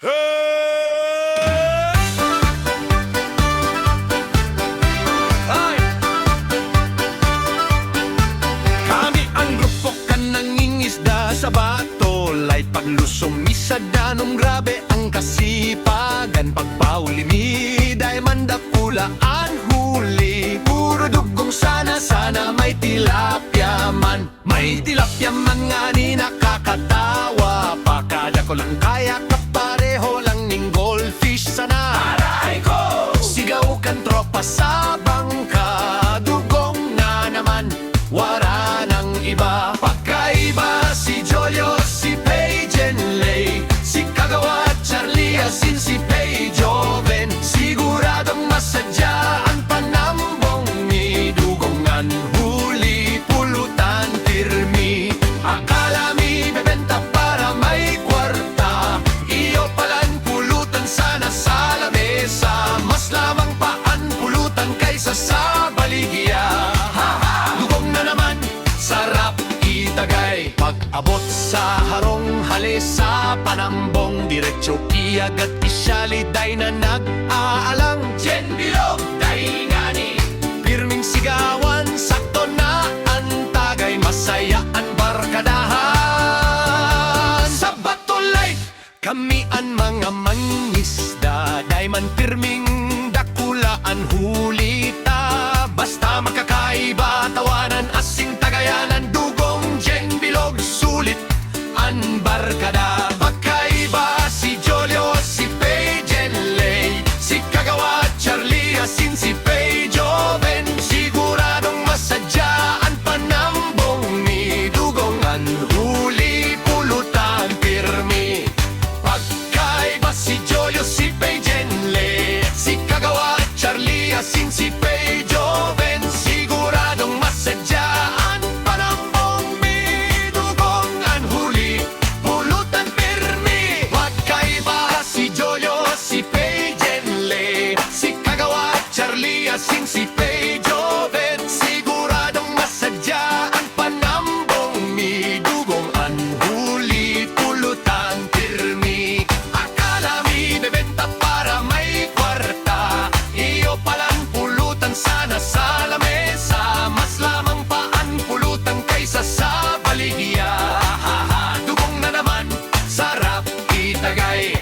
Ay! Kami ang grupo ka nangingisda sa batolay. Paglusong misadanong grabe ang kasipagan. Pagpaulimid ay mandakulaan huli. Puro dugong sana may tilapia man. May tilapia man nga ni nakakatawa. Pakada ko lang kaya kapareho lang ning goldfish sana. Aray ko! Sigaw kan tropa sa bangka. Dugong na naman, wala nang iba. Pagkaiba si Jolyo, si Paige and Lay, si Kagawa, Charlie, Asin, si Pay Joven. Siguradong masadyaan panambong ni dugongan huli pulutan tirmi. Akala mi bebenta para may kwarta, iyo palan pulutan sana sa lamesa. Mas lamang paan pulutan kaysa sa baligya. Dugong na naman, sarap itagay. Pag-abot sa harong halisa, panambong diretso iagat isyaliday na nag-aalang. Jen bilog day ngani, pirming sigawan, sakto na ang tagay, masaya ang barkadahan. Sa batolay, kami ang mga mangisda, day man pirming dakulaan hulita. Basta makakaiba, tawanan, asing tagayanan, dugong, jeng, bilog, sulit ang barkada. Pagkaiba si Jolyo, si Paige and Lay, si Kagawa, Charlie, Asin, si Pay Joven. Siguradong masadyaan panambong ni dugong ang huli pulutan pirmi. Pagkaiba si Jolyo, si Paige and Lay, si Kagawa, Charlie, Asin, si Pay Joven. Siguradong masadyaan panambong ni dugong ang huli pulutan pirmi. Pagkaiba si Jolyo, si Paige and Lay, si Kagawa, Charlie, Asin, si Pay Joven. Siguradong masadyaan panambong ni dugong ang huli pulutan pirmi. Akala mi bebenta para may kwarta, iyo palang pulutan sana sa lamesa. Mas lamang paan pulutan kaysa sa baligya. Dugong na naman, sarap itagay.